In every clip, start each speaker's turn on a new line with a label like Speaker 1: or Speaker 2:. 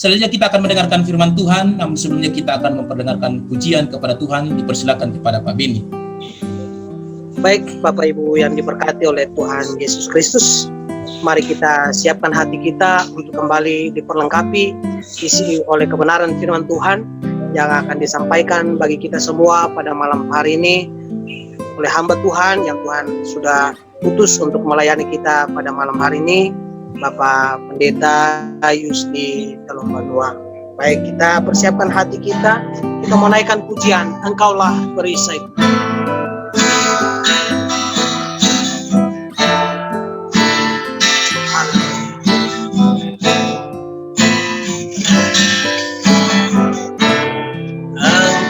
Speaker 1: Selanjutnya kita akan mendengarkan firman Tuhan, namun sebelumnya kita akan memperdengarkan pujian kepada Tuhan. Dipersilakan kepada Pak Beni.
Speaker 2: Baik, Bapak Ibu yang diberkati oleh Tuhan Yesus Kristus, mari kita siapkan hati kita untuk kembali diperlengkapi, isi oleh kebenaran firman Tuhan yang akan disampaikan bagi kita semua pada malam hari ini oleh hamba Tuhan yang Tuhan sudah putus untuk melayani kita pada malam hari ini, Bapak Pendeta Yusdi Talombanua. Baik, kita persiapkan hati kita menaikkan pujian, Engkaulah perisai.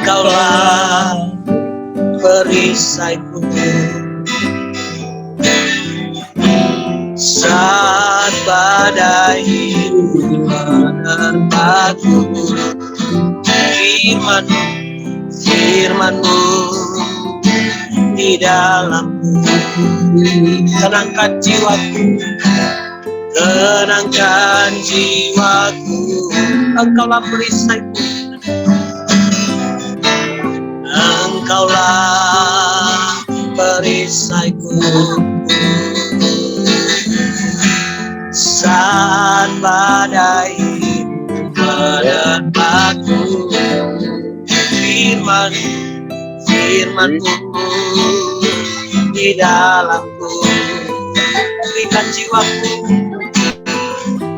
Speaker 2: Engkaulah perisaiku saat badai hidup menerpaku. Firman-Mu di dalamku, tenangkan jiwaku, Engkaulah perisaiku, Engkaulah perisaiku saat badai menerpaku. Firman-Mu di dalamku,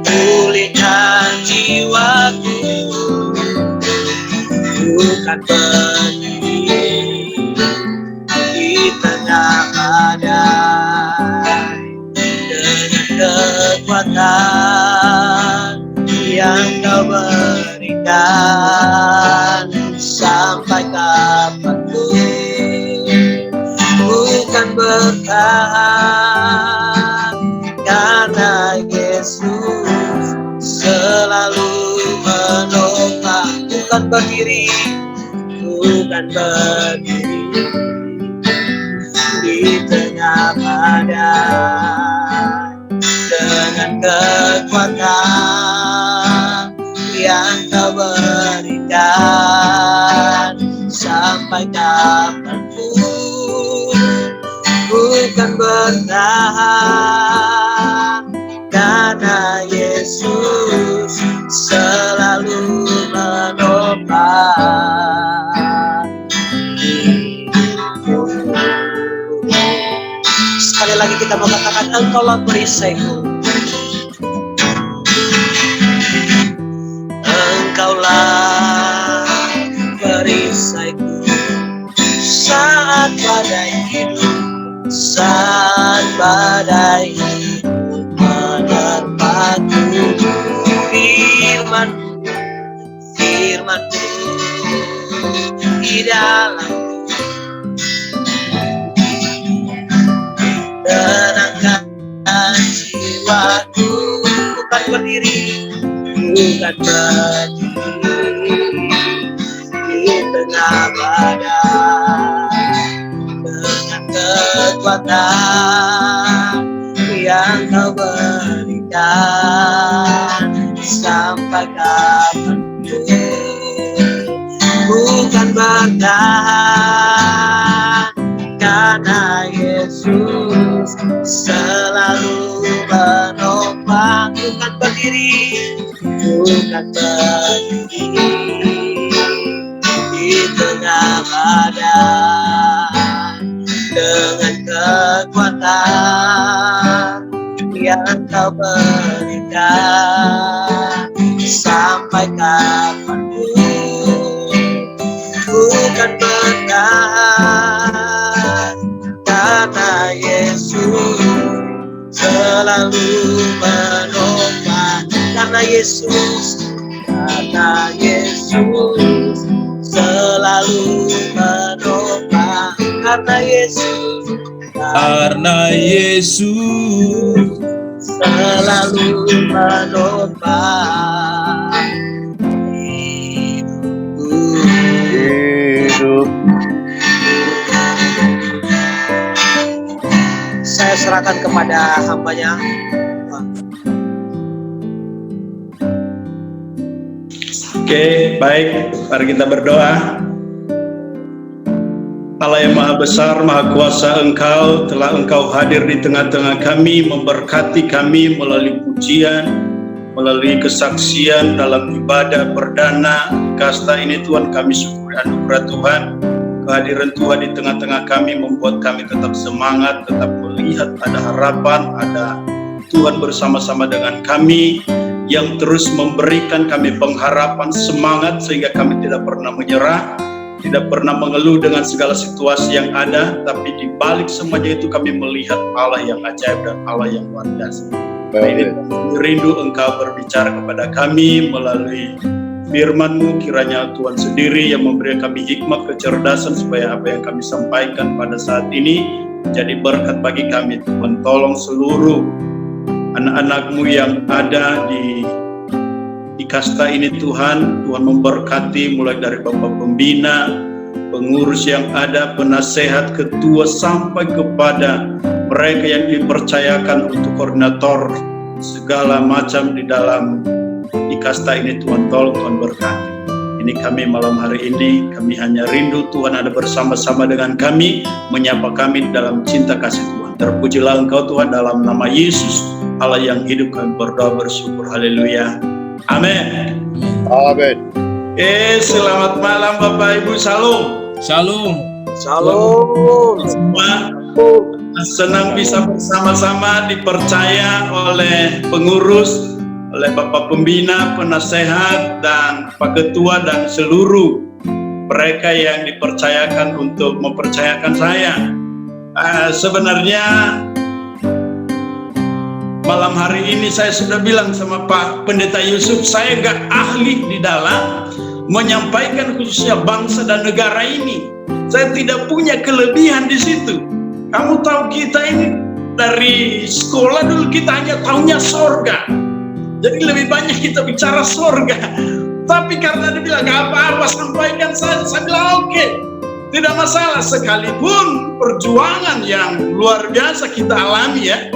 Speaker 2: pulihkan jiwaku, bukan berdiri di tengah badai dengan kekuatan yang Kau berikan. Sampai kapanpun bukan bertahan, karena Yesus selalu menopang. Bukan berdiri di tengah badai dengan kekuatan yang Kau berikan. Sampai kapanpun bukan bertahan, karena Yesus selalu menopang hidupku. Sekali lagi kita mau katakan, Engkaulah perisaiku, Engkaulah perisaiku saat badai hidup menerpaku. Firman-Mu di dalamku, tenangkan jiwaku, bukan berdiri di tengah badai dengan kekuatan yang Kau berikan. Sampai kapanpun bukan bertahan, karena Yesus selalu menopang. Bukan berdiri di tengah badai dengan kekuatan yang Kau berikan. Sampai kapanpun bukan bertahan, karena Yesus selalu menopang. Karena Yesus selalu menopang. Karena Yesus selalu menopang hidup. Saya serahkan kepada hamba-Nya.
Speaker 3: Oke, baik. Mari kita berdoa. Allah yang Maha Besar, Maha Kuasa, telah Engkau hadir di tengah-tengah kami, memberkati kami melalui pujian, melalui kesaksian dalam ibadah perdana kasta ini. Tuhan, kami syukuri anugerah Tuhan. Kehadiran Tuhan di tengah-tengah kami membuat kami tetap semangat, tetap melihat ada harapan, ada Tuhan bersama-sama dengan kami yang terus memberikan kami pengharapan, semangat, sehingga kami tidak pernah menyerah, tidak pernah mengeluh dengan segala situasi yang ada, tapi di balik semuanya itu kami melihat Allah yang ajaib dan Allah yang luar biasa. Ini rindu Engkau berbicara kepada kami melalui firman-Mu. Kiranya Tuhan sendiri yang memberi kami hikmat, kecerdasan, supaya apa yang kami sampaikan pada saat ini jadi berkat bagi kami. Tuhan, tolong seluruh anak-anak-Mu yang ada di kasta ini Tuhan. Tuhan memberkati mulai dari Bapak Pembina, pengurus yang ada, penasehat, ketua, sampai kepada mereka yang dipercayakan untuk koordinator segala macam di dalam di kasta ini. Tuhan, tolong Tuhan berkati. Ini kami malam hari ini, kami hanya rindu Tuhan ada bersama-sama dengan kami, menyapa kami dalam cinta kasih Tuhan. Terpujilah Engkau Tuhan, dalam nama Yesus Allah yang hidup, kami berdoa bersyukur. Haleluya. Amin.
Speaker 4: Amin.
Speaker 3: Selamat malam Bapak Ibu. Shalom.
Speaker 1: Shalom.
Speaker 2: Shalom.
Speaker 3: Semua senang bisa bersama-sama dipercaya oleh pengurus, oleh Bapak Pembina, penasehat, dan Pak Ketua, dan seluruh mereka yang dipercayakan untuk mempercayakan saya. Sebenarnya malam hari ini saya sudah bilang sama Pak Pendeta Yusuf, saya nggak ahli di dalam menyampaikan khususnya bangsa dan negara ini. Saya tidak punya kelebihan di situ. Kamu tahu kita ini dari sekolah dulu kita hanya tahunya sorga. Jadi lebih banyak kita bicara sorga. Tapi karena dia bilang nggak apa-apa, sampaikan saja. Saya bilang oke, tidak masalah. Sekalipun perjuangan yang luar biasa kita alami ya.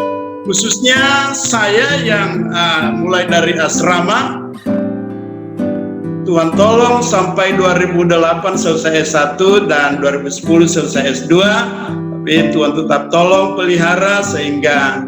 Speaker 3: Khususnya saya yang mulai dari asrama, Tuhan tolong sampai 2008 selesai S1 dan 2010 selesai S2, tapi Tuhan tetap tolong pelihara sehingga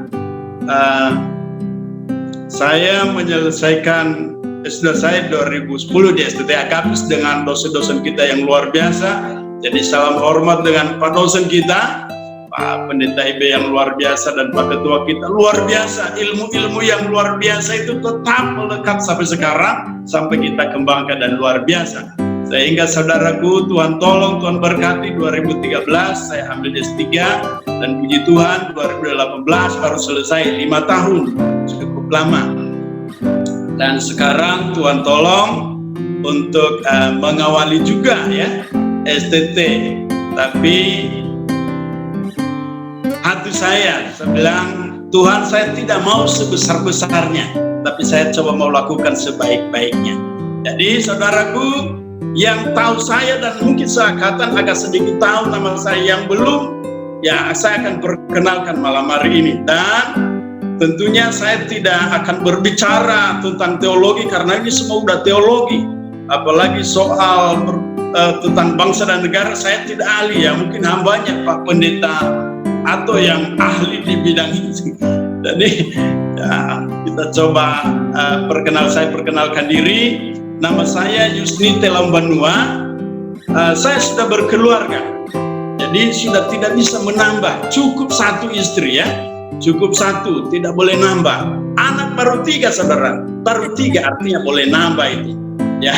Speaker 3: saya menyelesaikan S2 saya 2010 di STTA Kapus dengan dosen-dosen kita yang luar biasa. Jadi salam hormat dengan Pak dosen kita, Pak Pendeta IB yang luar biasa, dan Pak Ketua kita luar biasa. Ilmu-ilmu yang luar biasa itu tetap melekat sampai sekarang, sampai kita kembangkan dan luar biasa. Sehingga saudaraku, Tuhan tolong, Tuhan berkati. 2013 saya ambil S3, dan puji Tuhan 2018 baru selesai, 5 tahun, cukup lama. Dan sekarang Tuhan tolong untuk mengawali juga ya STT, tapi hati saya bilang, Tuhan, saya tidak mau sebesar-besarnya, tapi saya coba mau lakukan sebaik-baiknya. Jadi saudaraku yang tahu saya dan mungkin seangkatan agak sedikit tahu nama saya, yang belum, ya saya akan perkenalkan malam hari ini. Dan tentunya saya tidak akan berbicara tentang teologi, karena ini semua udah teologi. Apalagi soal tentang bangsa dan negara, saya tidak ahli ya, mungkin hambanya Pak Pendeta atau yang ahli di bidang itu. Jadi ya, kita coba saya perkenalkan diri. Nama saya Yusni Telambanua. Saya sudah berkeluarga, jadi sudah tidak bisa menambah. Cukup 1 istri ya, cukup 1, tidak boleh nambah. Anak baru 3 saudara, baru 3 artinya boleh nambah itu. Ya,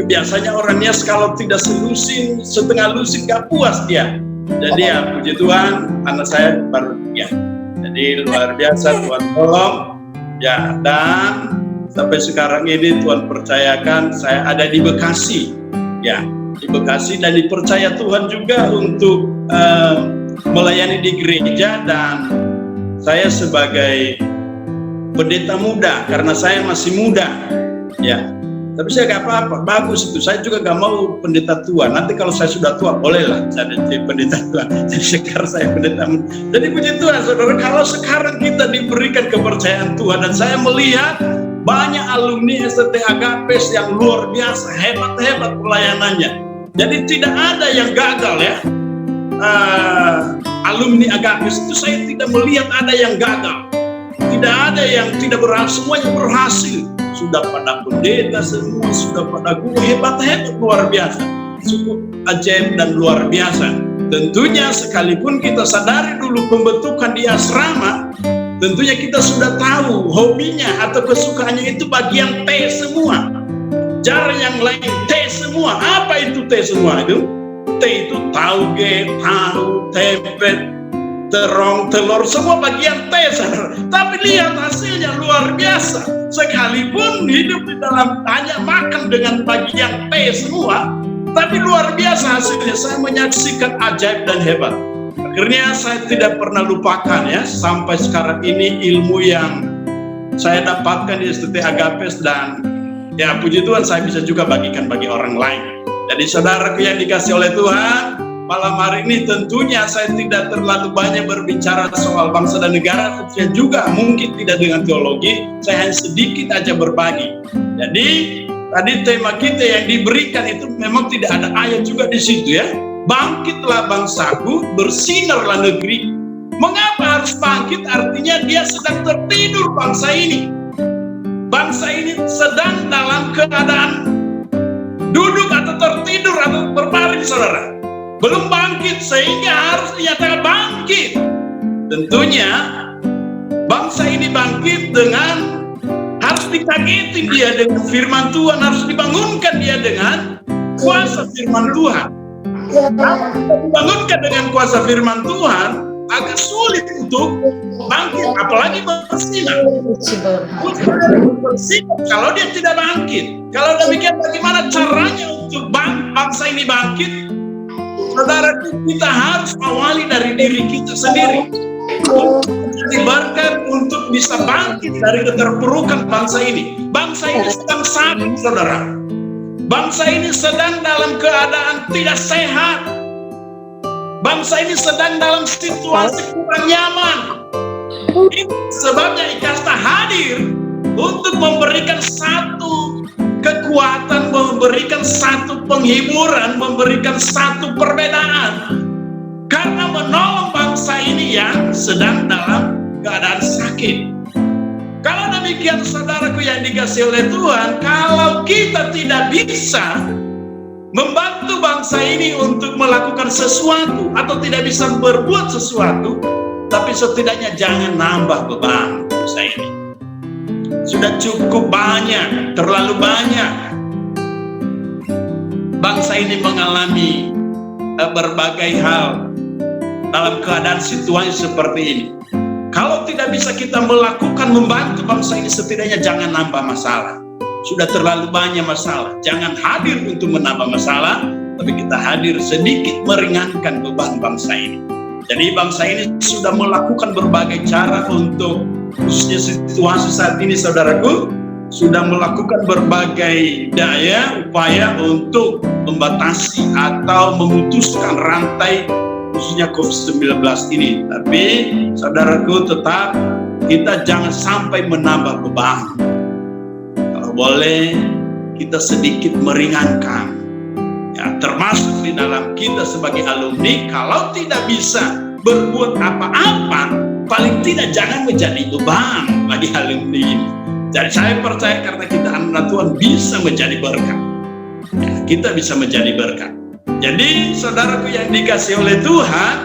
Speaker 3: biasanya orangnya kalau tidak selusin, setengah lusin gak puas dia. Jadi ya puji Tuhan, anak saya baru 3. Jadi luar biasa, Tuhan tolong ya. Dan sampai sekarang ini Tuhan percayakan saya ada di Bekasi ya, di Bekasi, dan dipercaya Tuhan juga untuk melayani di gereja. Dan saya sebagai pendeta muda, karena saya masih muda ya. Tapi saya gak apa-apa, bagus itu. Saya juga gak mau pendeta tua. Nanti kalau saya sudah tua, bolehlah saya jadi pendeta tua. Jadi sekarang saya pendeta muda. Jadi puji Tuhan, saudara, kalau sekarang kita diberikan kepercayaan Tuhan, dan saya melihat banyak alumni STT Agapes yang luar biasa, hebat-hebat pelayanannya. Jadi tidak ada yang gagal ya. Alumni Agapes itu saya tidak melihat ada yang gagal. Tidak ada yang tidak berhasil, semuanya berhasil. Sudah pada pendeta semua, sudah pada guru, hebat-hebat luar biasa. Cukup ajaib dan luar biasa. Tentunya sekalipun kita sadari dulu pembentukan di asrama, tentunya kita sudah tahu hobinya atau kesukaannya itu bagian T semua. Jarang yang lain T semua. Apa itu T semua itu? T itu tauge, tahu, tempe, terong, telur, semua bagian T, saudara. Tapi lihat hasilnya luar biasa. Sekalipun hidup di dalam hanya makan dengan bagian T semua, tapi luar biasa hasilnya. Saya menyaksikan ajaib dan hebat. Akhirnya saya tidak pernah lupakan ya, sampai sekarang ini ilmu yang saya dapatkan di STT Agapes, dan ya puji Tuhan saya bisa juga bagikan bagi orang lain. Jadi saudaraku yang dikasih oleh Tuhan, malam hari ini tentunya saya tidak terlalu banyak berbicara soal bangsa dan negara, tentunya juga mungkin tidak dengan teologi, saya hanya sedikit aja berbagi. Jadi tadi tema kita yang diberikan itu memang tidak ada ayat juga di situ ya. Bangkitlah bangsaku, bersinarlah negeri. Mengapa harus bangkit? Artinya dia sedang tertidur bangsa ini. Bangsa ini sedang dalam keadaan duduk atau tertidur atau berbaring, saudara. Belum bangkit, sehingga harus dinyatakan bangkit. Tentunya bangsa ini bangkit dengan harus dikagetin dia dengan firman Tuhan, harus dibangunkan dia dengan kuasa firman Tuhan. Dibangunkan dengan kuasa firman Tuhan agak sulit untuk bangkit, apalagi bersinar. Kalau dia tidak bangkit, kalau demikian bagaimana caranya untuk bangsa ini bangkit? Saudara, kita harus awali dari diri kita sendiri. Jadi berkat untuk bisa bangkit dari keterpurukan bangsa ini. Bangsa ini sedang sakit, saudara. Bangsa ini sedang dalam keadaan tidak sehat. Bangsa ini sedang dalam situasi kurang nyaman. Itu sebabnya IKASTA hadir untuk memberikan satu kekuatan, memberikan satu penghiburan, memberikan satu perbedaan. Karena menolong bangsa ini yang sedang dalam keadaan sakit. Kalau demikian saudaraku yang dikasih oleh Tuhan, kalau kita tidak bisa membantu bangsa ini untuk melakukan sesuatu atau tidak bisa berbuat sesuatu, tapi setidaknya jangan nambah beban bangsa ini. Sudah cukup banyak, terlalu banyak bangsa ini mengalami berbagai hal dalam keadaan situasi seperti ini. Kalau tidak bisa kita melakukan membantu bangsa ini, setidaknya jangan nambah masalah. Sudah terlalu banyak masalah. Jangan hadir untuk menambah masalah, tapi kita hadir sedikit meringankan beban bangsa ini. Jadi bangsa ini sudah melakukan berbagai cara untuk, khususnya situasi saat ini saudaraku, sudah melakukan berbagai daya upaya untuk membatasi atau memutuskan rantai khususnya COVID-19 ini. Tapi saudaraku, tetap kita jangan sampai menambah beban. Kalau boleh kita sedikit meringankan, ya, termasuk di dalam kita sebagai alumni. Kalau tidak bisa berbuat apa-apa, paling tidak jangan menjadi beban bagi alumni ini. Jadi saya percaya karena kita anak Tuhan bisa menjadi berkat, ya, kita bisa menjadi berkat. Jadi saudaraku yang dikasih oleh Tuhan,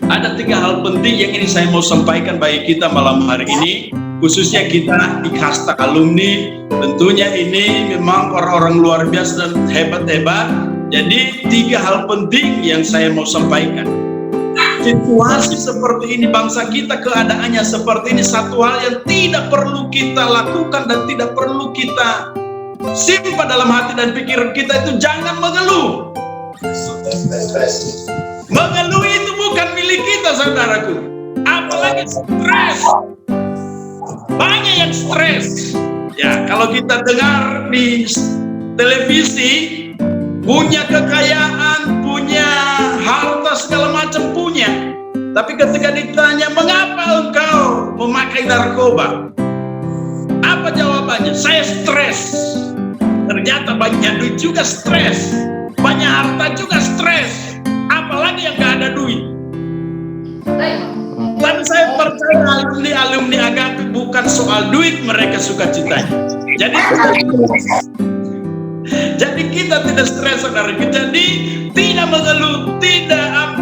Speaker 3: ada 3 hal penting yang ini saya mau sampaikan bagi kita malam hari ini, khususnya kita IKASTA alumni. Tentunya ini memang orang-orang luar biasa dan hebat-hebat. Jadi 3 hal penting yang saya mau sampaikan. Situasi seperti ini, bangsa kita keadaannya seperti ini, satu hal yang tidak perlu kita lakukan dan tidak perlu kita simpan dalam hati dan pikiran kita, itu jangan mengeluh. Mengeluh itu bukan milik kita, saudaraku. Apalagi stres. Banyak yang stres. Ya, kalau kita dengar di televisi, punya kekayaan, punya harta segala macam punya. Tapi ketika ditanya, mengapa engkau memakai narkoba? Apa jawabannya? Saya stres. Ternyata banyak duit juga stres, banyak harta juga stres, apalagi yang gak ada duit. Tapi saya percaya alumni Agape bukan soal duit mereka sukacitanya. Jadi kita tidak stres, saudara. Jadi tidak mengeluh, tidak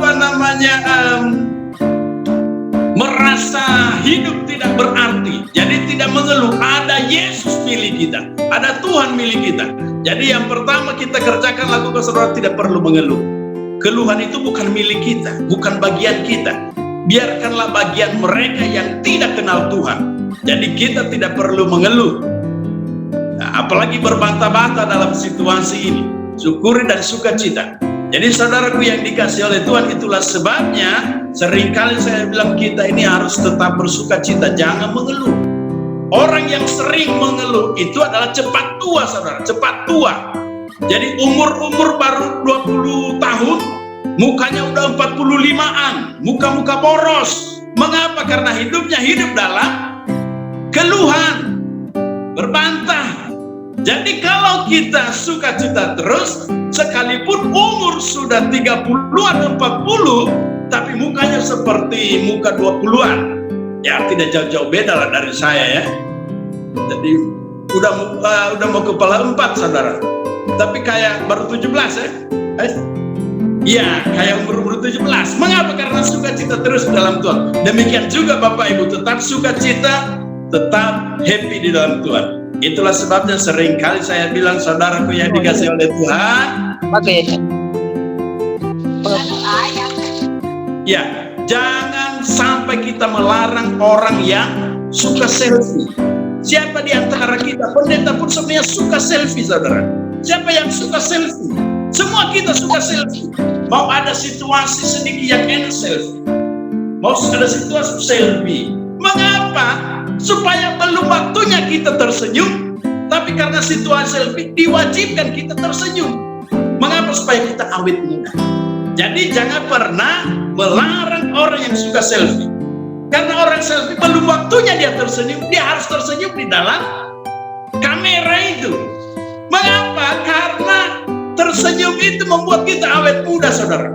Speaker 3: merasa hidup tidak berarti. Jadi tidak mengeluh. Ada Yesus milik kita, ada Tuhan milik kita. Jadi yang pertama kita kerjakan, lakukan, saudara, tidak perlu mengeluh. Keluhan itu bukan milik kita, bukan bagian kita. Biarkanlah bagian mereka yang tidak kenal Tuhan. Jadi kita tidak perlu mengeluh. Nah, apalagi berbantah-bantah dalam situasi ini. Syukuri dan sukacita. Jadi saudaraku yang dikasih oleh Tuhan, itulah sebabnya seringkali saya bilang kita ini harus tetap bersukacita, jangan mengeluh. Orang yang sering mengeluh itu adalah cepat tua, saudara, cepat tua. Jadi umur baru 20 tahun, mukanya udah 45-an, muka-muka boros. Mengapa? Karena hidupnya hidup dalam keluhan, berbantah. Jadi kalau kita sukacita terus, sekalipun umur sudah 30-an, 40, tapi mukanya seperti muka 20-an. Ya tidak jauh-jauh beda lah dari saya ya. Jadi udah mau kepala 4, saudara. Tapi kayak baru 17 ya. Iya, kayak umur 17. Mengapa? Karena sukacita terus dalam Tuhan. Demikian juga Bapak Ibu, tetap sukacita, tetap happy di dalam Tuhan. Itulah sebabnya seringkali saya bilang, saudaraku yang dikasih oleh Tuhan, ya, jangan sampai kita melarang orang yang suka selfie. Siapa di antara kita, pendeta pun sebenarnya suka selfie, saudara. Siapa yang suka selfie? Semua kita suka selfie. Mau ada situasi sedikit yang enak selfie, mau ada situasi selfie. Mengapa? Supaya belum waktunya kita tersenyum, tapi karena situasi selfie diwajibkan kita tersenyum. Mengapa? Supaya kita awet muda. Jadi jangan pernah melarang orang yang suka selfie. Karena orang selfie belum waktunya dia tersenyum, dia harus tersenyum di dalam kamera itu. Mengapa? Karena tersenyum itu membuat kita awet muda, saudara.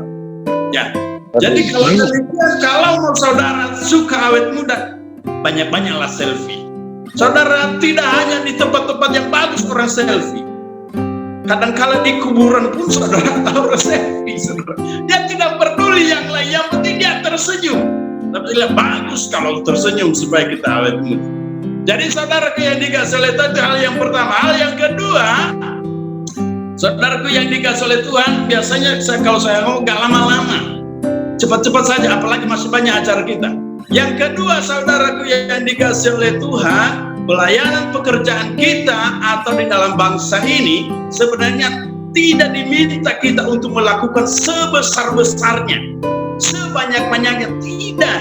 Speaker 3: Ya. Jadi kalau mau saudara suka awet muda, banyak-banyaklah selfie. Saudara, tidak hanya di tempat-tempat yang bagus orang selfie. Kadang-kala di kuburan pun saudara orang selfie, saudara. Dia tidak peduli yang lain, yang penting dia tersenyum. Tapi bagus kalau tersenyum supaya kita awet muda. Jadi saudara yang dikasih oleh Tuhan, itu hal yang pertama. Hal yang kedua, saudaraku yang dikasih oleh Tuhan, biasanya kalau saya ngomong gak lama-lama, cepat-cepat saja, apalagi masih banyak acara kita. Yang kedua, saudaraku yang dikasih oleh Tuhan, pelayanan pekerjaan kita atau di dalam bangsa ini sebenarnya tidak diminta kita untuk melakukan sebesar-besarnya, sebanyak-banyaknya, tidak.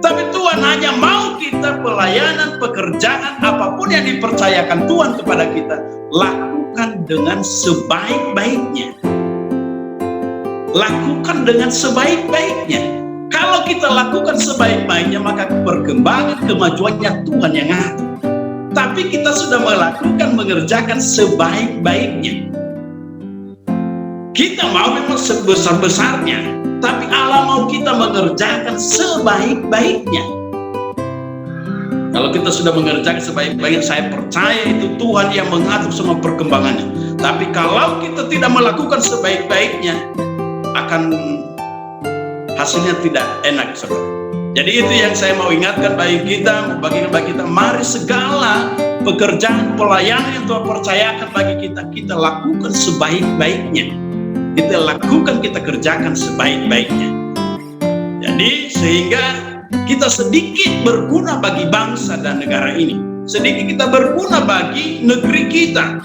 Speaker 3: Tapi Tuhan hanya mau kita pelayanan pekerjaan apapun yang dipercayakan Tuhan kepada kita, lakukan dengan sebaik-baiknya. Lakukan dengan sebaik-baiknya. Kalau kita lakukan sebaik-baiknya, maka perkembangan kemajuannya Tuhan yang ngatur. Tapi kita sudah mengerjakan sebaik-baiknya. Kita mau memang sebesar-besarnya, tapi Allah mau kita mengerjakan sebaik-baiknya. Kalau kita sudah mengerjakan sebaik-baiknya, saya percaya itu Tuhan yang mengatur semua perkembangannya. Tapi kalau kita tidak melakukan sebaik-baiknya, akan hasilnya tidak enak, saudara. Jadi itu yang saya mau ingatkan bagi kita, mari segala pekerjaan pelayanan yang Tuhan percayakan bagi kita, kita lakukan sebaik-baiknya. Kita lakukan, kita kerjakan sebaik-baiknya. Jadi sehingga kita sedikit berguna bagi bangsa dan negara ini. Sedikit kita berguna bagi negeri kita.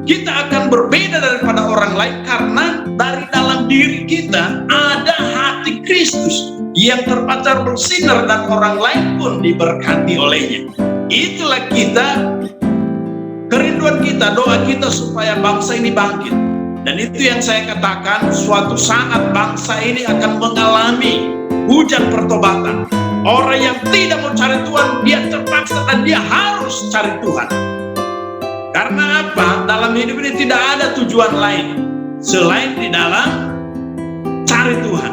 Speaker 3: Kita akan berbeda daripada orang lain karena dari dalam diri kita ada hati Kristus yang terpancar bersinar dan orang lain pun diberkati olehnya. Itulah kita, kerinduan kita, doa kita supaya bangsa ini bangkit. Dan itu yang saya katakan, suatu saat bangsa ini akan mengalami hujan pertobatan. Orang yang tidak mau cari Tuhan, dia terpaksa dan dia harus cari Tuhan. Karena apa? Dalam hidup ini tidak ada tujuan lain selain di dalam cari Tuhan.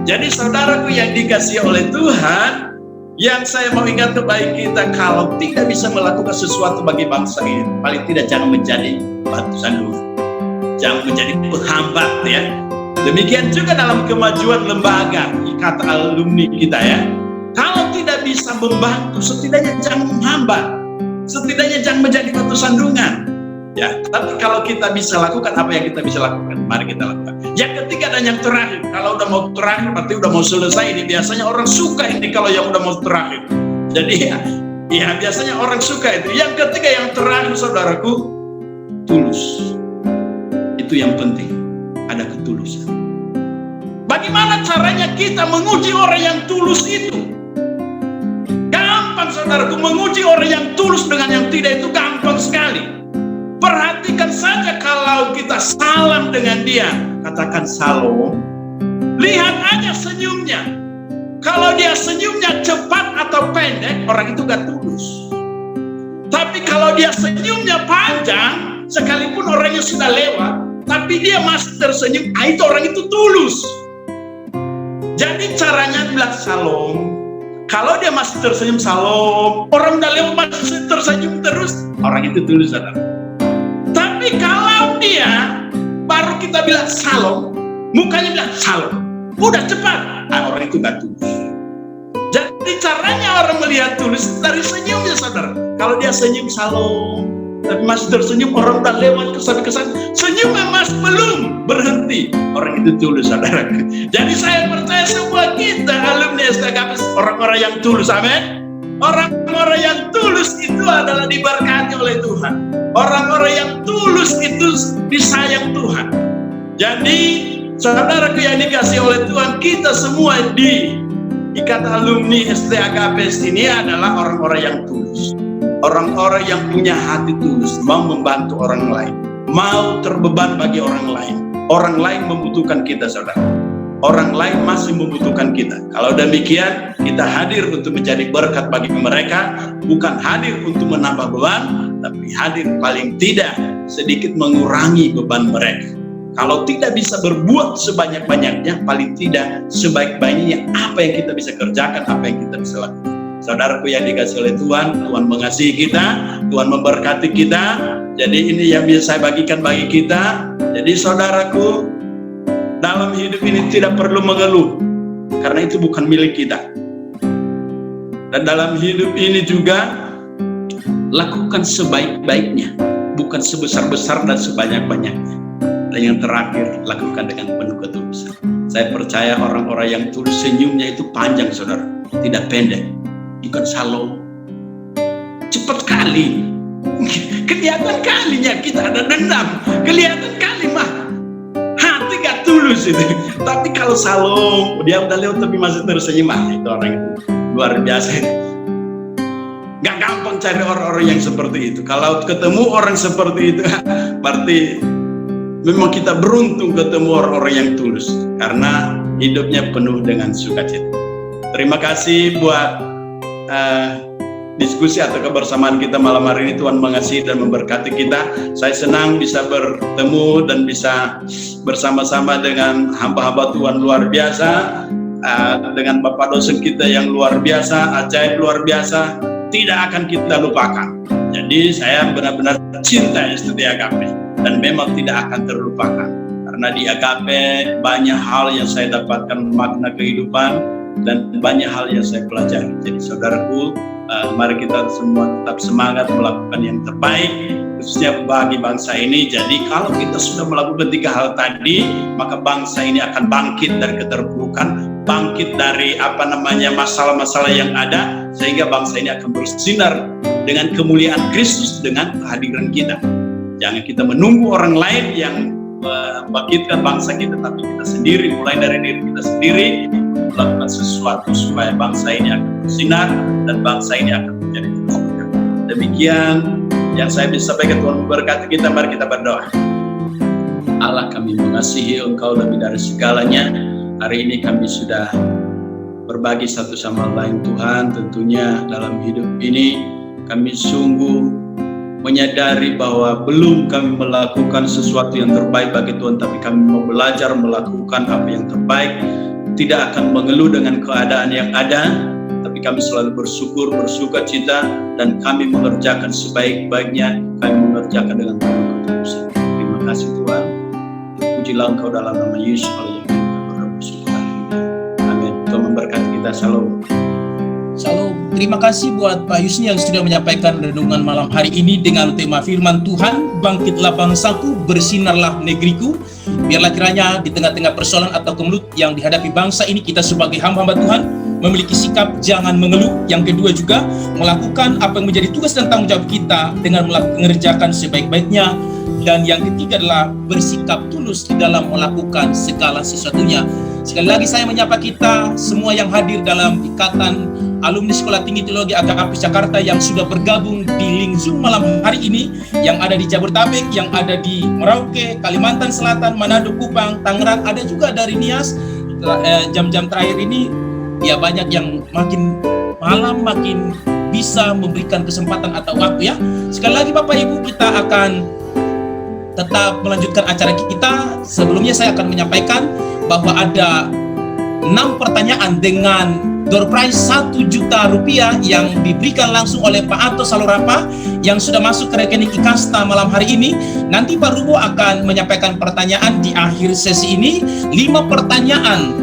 Speaker 3: Jadi saudaraku yang dikasihi oleh Tuhan, yang saya mau ingatkan bagi kita, kalau tidak bisa melakukan sesuatu bagi bangsa ini, paling tidak jangan menjadi batu sandungan, jangan menjadi penghambat ya. Demikian juga dalam kemajuan lembaga, ikatan alumni kita ya. Kalau tidak bisa membantu, setidaknya jangan menghambat, setidaknya jangan menjadi batu sandungan. Ya, tapi kalau kita bisa lakukan apa yang kita bisa lakukan, mari kita lakukan. Yang ketiga dan yang terakhir, kalau udah mau terakhir berarti udah mau selesai ini. Biasanya orang suka ini kalau yang udah mau terakhir. Jadi ya biasanya orang suka itu. Yang ketiga yang terakhir saudaraku, tulus. Itu yang penting, ada ketulusan. Bagaimana caranya kita menguji orang yang tulus itu? Gampang saudaraku, menguji orang yang tulus dengan yang tidak itu gampang sekali. Perhatikan saja kalau kita salam dengan dia, katakan salam, lihat aja senyumnya. Kalau dia senyumnya cepat atau pendek, orang itu gak tulus. Tapi kalau dia senyumnya panjang, sekalipun orangnya sudah lewat, tapi dia masih tersenyum, itu orang itu tulus. Jadi caranya bilang salam. Kalau dia masih tersenyum salam, orang udah lewat masih tersenyum terus, orang itu tulus, saudara. Tapi kalau dia baru kita bilang salam, mukanya bilang salam, udah cepat, orang itu gak tulus. Jadi caranya orang melihat tulus dari senyumnya, saudara. Kalau dia senyum salam, tapi masih tersenyum, orang udah lewat kesan-kesan, senyumnya masih belum berhenti, orang itu tulus, saudara. Jadi saya percaya semua kita alumni STKP orang-orang yang tulus, amin. Orang-orang yang tulus itu adalah diberkati oleh Tuhan. Orang-orang yang tulus itu disayang Tuhan. Jadi saudaraku yang dikasih oleh Tuhan, kita semua di Ikatan Alumni STKP ini adalah orang-orang yang tulus. Orang-orang yang punya hati tulus, mau membantu orang lain, mau terbeban bagi orang lain. Orang lain membutuhkan kita, saudara. Orang lain masih membutuhkan kita. Kalau demikian, kita hadir untuk menjadi berkat bagi mereka, bukan hadir untuk menambah beban, tapi hadir paling tidak sedikit mengurangi beban mereka. Kalau tidak bisa berbuat sebanyak-banyaknya, paling tidak sebaik-baiknya apa yang kita bisa kerjakan, apa yang kita bisa lakukan. Saudaraku yang dikasih oleh Tuhan, Tuhan mengasihi kita, Tuhan memberkati kita. Jadi ini yang bisa saya bagikan bagi kita. Jadi saudaraku, dalam hidup ini tidak perlu mengeluh, karena itu bukan milik kita. Dan dalam hidup ini juga lakukan sebaik-baiknya, bukan sebesar-besar dan sebanyak-banyaknya. Dan yang terakhir, lakukan dengan penuh ketulusan. Saya percaya orang-orang yang tulus senyumnya itu panjang, saudara, tidak pendek. Bukan salam, cepat kali, kelihatan kalinya kita ada dendam, kelihatan kali mah hati gak tulus itu. Tapi kalau salam, dia udah lewat tapi masih tersenyum, itu orang itu luar biasa. Gak gampang cari orang-orang yang seperti itu. Kalau ketemu orang seperti itu, berarti memang kita beruntung ketemu orang-orang yang tulus, karena hidupnya penuh dengan sukacita. Terima kasih buat diskusi atau kebersamaan kita malam hari ini. Tuhan mengasihi dan memberkati kita. Saya senang bisa bertemu dan bisa bersama-sama dengan hamba-hamba Tuhan luar biasa, dengan Bapak dosen kita yang luar biasa, ajaib luar biasa, tidak akan kita lupakan. Jadi saya benar-benar cinta studi Agape dan memang tidak akan terlupakan, karena di Agape banyak hal yang saya dapatkan makna kehidupan dan banyak hal yang saya pelajari. Jadi saudaraku, mari kita semua tetap semangat melakukan yang terbaik, khususnya bagi bangsa ini. Jadi kalau kita sudah melakukan 3 hal tadi, maka bangsa ini akan bangkit dari keterpurukan, bangkit dari masalah-masalah yang ada, sehingga bangsa ini akan bersinar dengan kemuliaan Kristus dengan kehadiran kita. Jangan kita menunggu orang lain yang membangkitkan bangsa kita, tapi kita sendiri, mulai dari diri kita sendiri, melakukan sesuatu supaya bangsa ini akan bersinar dan bangsa ini akan menjadi berkat. Demikian yang saya bisa sampaikan. Tuhan memberkati kita. Mari kita berdoa. Allah, kami mengasihi Engkau lebih dari segalanya. Hari ini kami sudah berbagi satu sama lain Tuhan. Tentunya dalam hidup ini kami sungguh menyadari bahwa belum kami melakukan sesuatu yang terbaik bagi Tuhan, tapi kami mau belajar melakukan apa yang terbaik, tidak akan mengeluh dengan keadaan yang ada, tapi kami selalu bersyukur, bersukacita, dan kami mengerjakan sebaik-baiknya, kami mengerjakan dengan penuh ketulusan. Terima kasih Tuhan, pujilah Engkau dalam nama Yesus, oleh yang kami bersyukur hari ini. Amin. Tuhan memberkati kita. Shalom.
Speaker 1: Shalom. Terima kasih buat Pak Yusni yang sudah menyampaikan renungan malam hari ini dengan tema firman Tuhan, bangkitlah bangsaku, bersinarlah negeriku. Biarlah kiranya di tengah-tengah persoalan atau kemelut yang dihadapi bangsa ini, kita sebagai hamba-hamba Tuhan memiliki sikap jangan mengeluh. Yang kedua juga melakukan apa yang menjadi tugas dan tanggung jawab kita dengan mengerjakan sebaik-baiknya. Dan yang ketiga adalah bersikap tulus di dalam melakukan segala sesuatunya. Sekali lagi saya menyapa kita semua yang hadir dalam ikatan alumni Sekolah Tinggi Teologi Agapis Jakarta yang sudah bergabung di link Zoom malam hari ini, yang ada di Jabodetabek, yang ada di Merauke, Kalimantan Selatan, Manado, Kupang, Tangerang, ada juga dari Nias. Jam-jam terakhir ini ya banyak yang makin malam makin bisa memberikan kesempatan atau waktu ya. Sekali lagi Bapak Ibu, kita akan tetap melanjutkan acara kita. Sebelumnya saya akan menyampaikan bahwa ada 6 pertanyaan dengan door prize 1 juta rupiah yang diberikan langsung oleh Pak Anto Salorapa yang sudah masuk ke rekening Ikasta malam hari ini. Nanti Pak Rubo akan menyampaikan pertanyaan di akhir sesi ini, 5 pertanyaan,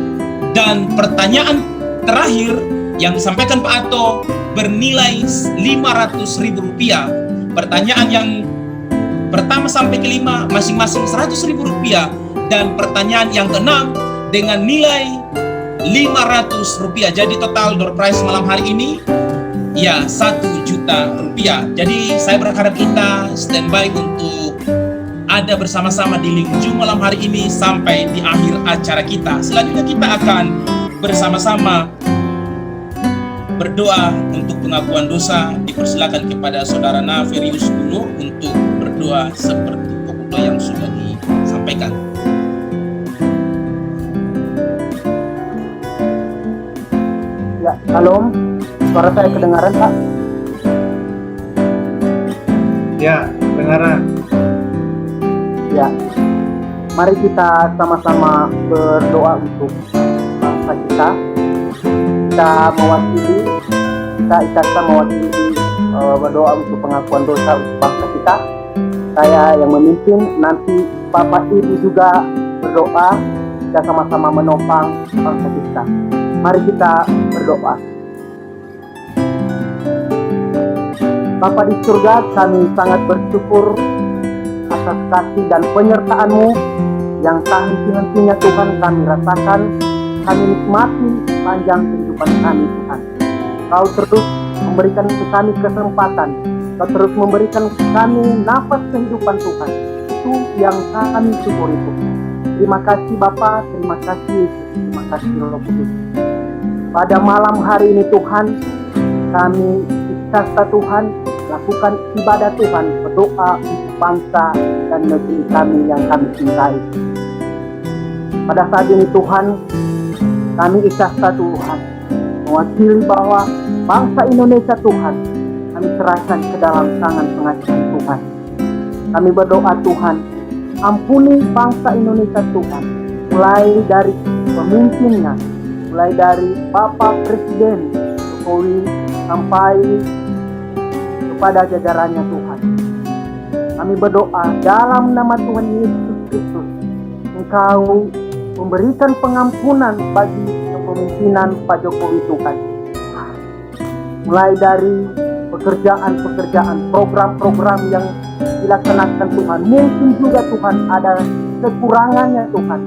Speaker 1: dan pertanyaan terakhir yang disampaikan Pak Anto bernilai Rp500.000. Pertanyaan yang pertama sampai kelima masing-masing Rp100.000, dan pertanyaan yang keenam dengan nilai Rp500. Jadi total door prize malam hari ini ya Rp1 juta. Jadi saya berharap kita standby untuk ada bersama-sama di link Zoom malam hari ini sampai di akhir acara kita. Selanjutnya kita akan bersama-sama berdoa untuk pengakuan dosa. Dipersilakan kepada Saudara Naverius Guno untuk berdoa seperti pokok yang sudah disampaikan.
Speaker 2: Ya, shalom. Suara saya kedengaran, Pak?
Speaker 4: Ya, kedengaran.
Speaker 2: Ya. Mari kita sama-sama berdoa untuk bangsa kita. Kita mewakili berdoa untuk pengakuan dosa untuk bangsa kita. Saya yang memimpin, nanti Bapak Ibu juga berdoa. Kita sama-sama menopang bangsa kita. Mari kita berdoa. Bapa di surga, kami sangat bersyukur atas kasih dan penyertaan-Mu yang tak henti-hentinya Tuhan kami rasakan, kami nikmati panjang kehidupan kami Tuhan. Kau terus memberikan kami kesempatan, Kau terus memberikan kami nafas kehidupan Tuhan. Itu yang kami syukuri Tuhan. Terima kasih Bapa, terima kasih Yesus, terima kasih Roh Kudus. Pada malam hari ini Tuhan, kami Ikasta Tuhan lakukan ibadah Tuhan, berdoa untuk bangsa dan negeri kami yang kami cintai. Pada saat ini Tuhan, kami Ikasta Tuhan mewakili bahwa bangsa Indonesia Tuhan, kami serahkan ke dalam tangan pengasihan Tuhan. Kami berdoa Tuhan, ampuni bangsa Indonesia Tuhan, mulai dari pemimpinnya, mulai dari Bapak Presiden Jokowi sampai kepada jajarannya Tuhan. Kami berdoa dalam nama Tuhan Yesus Kristus, Engkau memberikan pengampunan bagi kepemimpinan Pak Jokowi Tuhan. Mulai dari pekerjaan-pekerjaan, program-program yang dilaksanakan Tuhan, mungkin juga Tuhan ada kekurangannya Tuhan.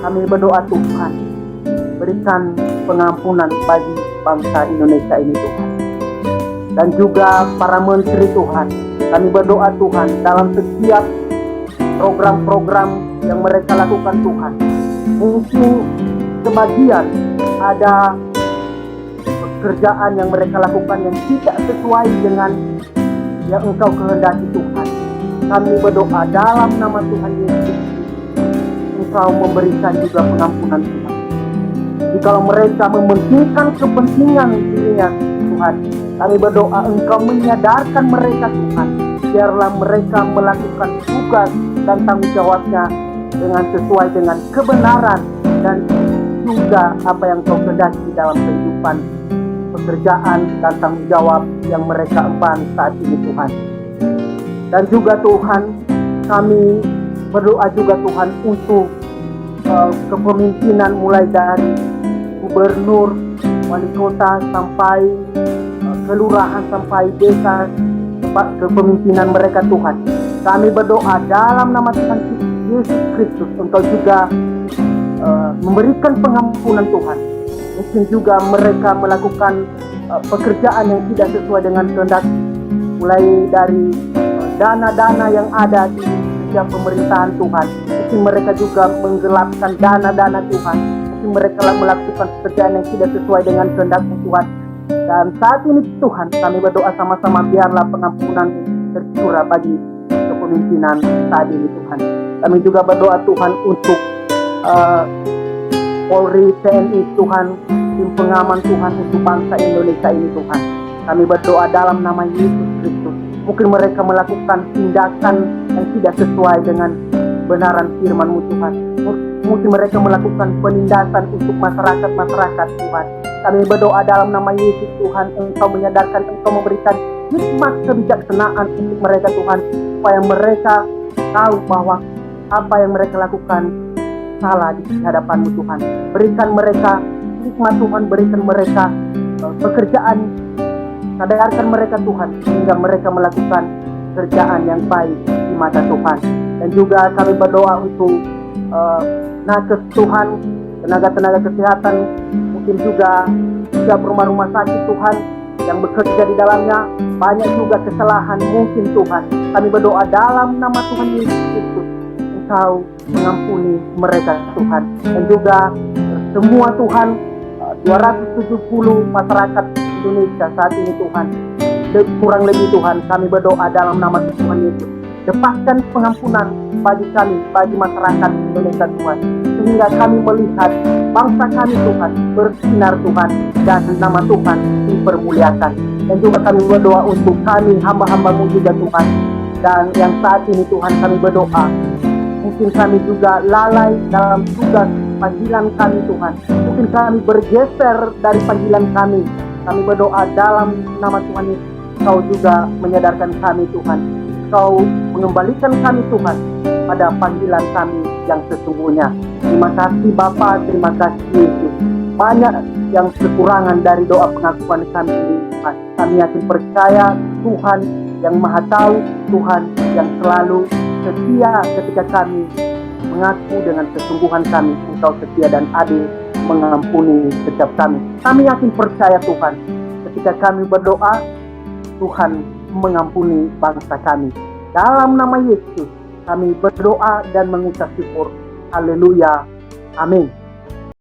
Speaker 2: Kami berdoa Tuhan, berikan pengampunan bagi bangsa Indonesia ini Tuhan. Dan juga para menteri Tuhan, kami berdoa Tuhan dalam setiap program-program yang mereka lakukan Tuhan. Mungkin sebagian ada pekerjaan yang mereka lakukan yang tidak sesuai dengan yang Engkau kehendaki Tuhan. Kami berdoa dalam nama Tuhan Yesus, Engkau memberikan juga pengampunan Tuhan.
Speaker 5: Jikalau mereka mementingkan kepentingan dirinya Tuhan, kami berdoa Engkau menyadarkan mereka Tuhan. Biarlah mereka melakukan tugas dan tanggung jawabnya dengan sesuai dengan kebenaran dan juga apa yang Kau kehendaki dalam kehidupan pekerjaan dan tanggung jawab yang mereka emban saat ini Tuhan. Dan juga Tuhan, kami berdoa juga Tuhan untuk kepemimpinan mulai dari gubernur, wali kota sampai kelurahan sampai desa, kepemimpinan mereka Tuhan. Kami berdoa dalam nama Tuhan Yesus Kristus, Engkau juga memberikan pengampunan Tuhan. Mungkin juga mereka melakukan pekerjaan yang tidak sesuai dengan kehendak, mulai dari dana-dana yang ada di setiap pemerintahan Tuhan. Mungkin mereka juga menggelapkan dana-dana Tuhan. Mungkin mereka melakukan pekerjaan yang tidak sesuai dengan kehendak Tuhan. Dan saat ini Tuhan, kami berdoa sama-sama biarlah pengampunan tercurah bagi kepemimpinan saat ini Tuhan. Kami juga berdoa Tuhan untuk Polri, TNI Tuhan, tim pengaman Tuhan untuk bangsa Indonesia ini Tuhan. Kami berdoa dalam nama Yesus Kristus. Mungkin mereka melakukan tindakan yang tidak sesuai dengan kebenaran firman-Mu Tuhan. Mungkin mereka melakukan penindasan untuk masyarakat Tuhan. Kami berdoa dalam nama Yesus Tuhan, Engkau menyadarkan, Engkau memberikan hikmat kebijaksanaan untuk mereka Tuhan, supaya mereka tahu bahwa apa yang mereka lakukan salah di hadapan-Mu Tuhan. Berikan mereka hikmat Tuhan, berikan mereka pekerjaan, sadarkan mereka Tuhan, sehingga mereka melakukan pekerjaan yang baik di mata Tuhan. Dan juga kami berdoa untuk nakes Tuhan, tenaga-tenaga kesehatan, mungkin juga rumah-rumah sakit Tuhan yang bekerja di dalamnya, banyak juga kesalahan mungkin Tuhan. Kami berdoa dalam nama Tuhan Yesus Kristus, Engkau mengampuni mereka Tuhan. Dan juga semua Tuhan 270 masyarakat Indonesia saat ini Tuhan, kurang lebih Tuhan, kami berdoa dalam nama Tuhan Yesus, lepaskan pengampunan bagi kami, bagi masyarakat Indonesia Tuhan, sehingga kami melihat bangsa kami Tuhan bersinar Tuhan, dan nama Tuhan dipermuliakan. Dan juga kami berdoa untuk kami hamba-hamba-Mu juga Tuhan, dan yang saat ini Tuhan kami berdoa, mungkin kami juga lalai dalam tugas panggilan kami Tuhan, mungkin kami bergeser dari panggilan kami. Kami berdoa dalam nama Tuhan Yesus, Kau juga menyadarkan kami Tuhan, Kau mengembalikan kami Tuhan pada panggilan kami yang sesungguhnya. Terima kasih Bapa, terima kasih Yesus. Banyak yang kekurangan dari doa pengakuan kami ini Tuhan. Kami yakin percaya Tuhan yang Maha Tahu, Tuhan yang selalu setia ketika kami mengaku dengan kesungguhan kami, Engkau setia dan adil mengampuni setiap kami. Kami yakin percaya Tuhan, ketika kami berdoa, Tuhan mengampuni bangsa kami. Dalam nama Yesus kami berdoa dan mengucap syukur. Haleluya. Amin.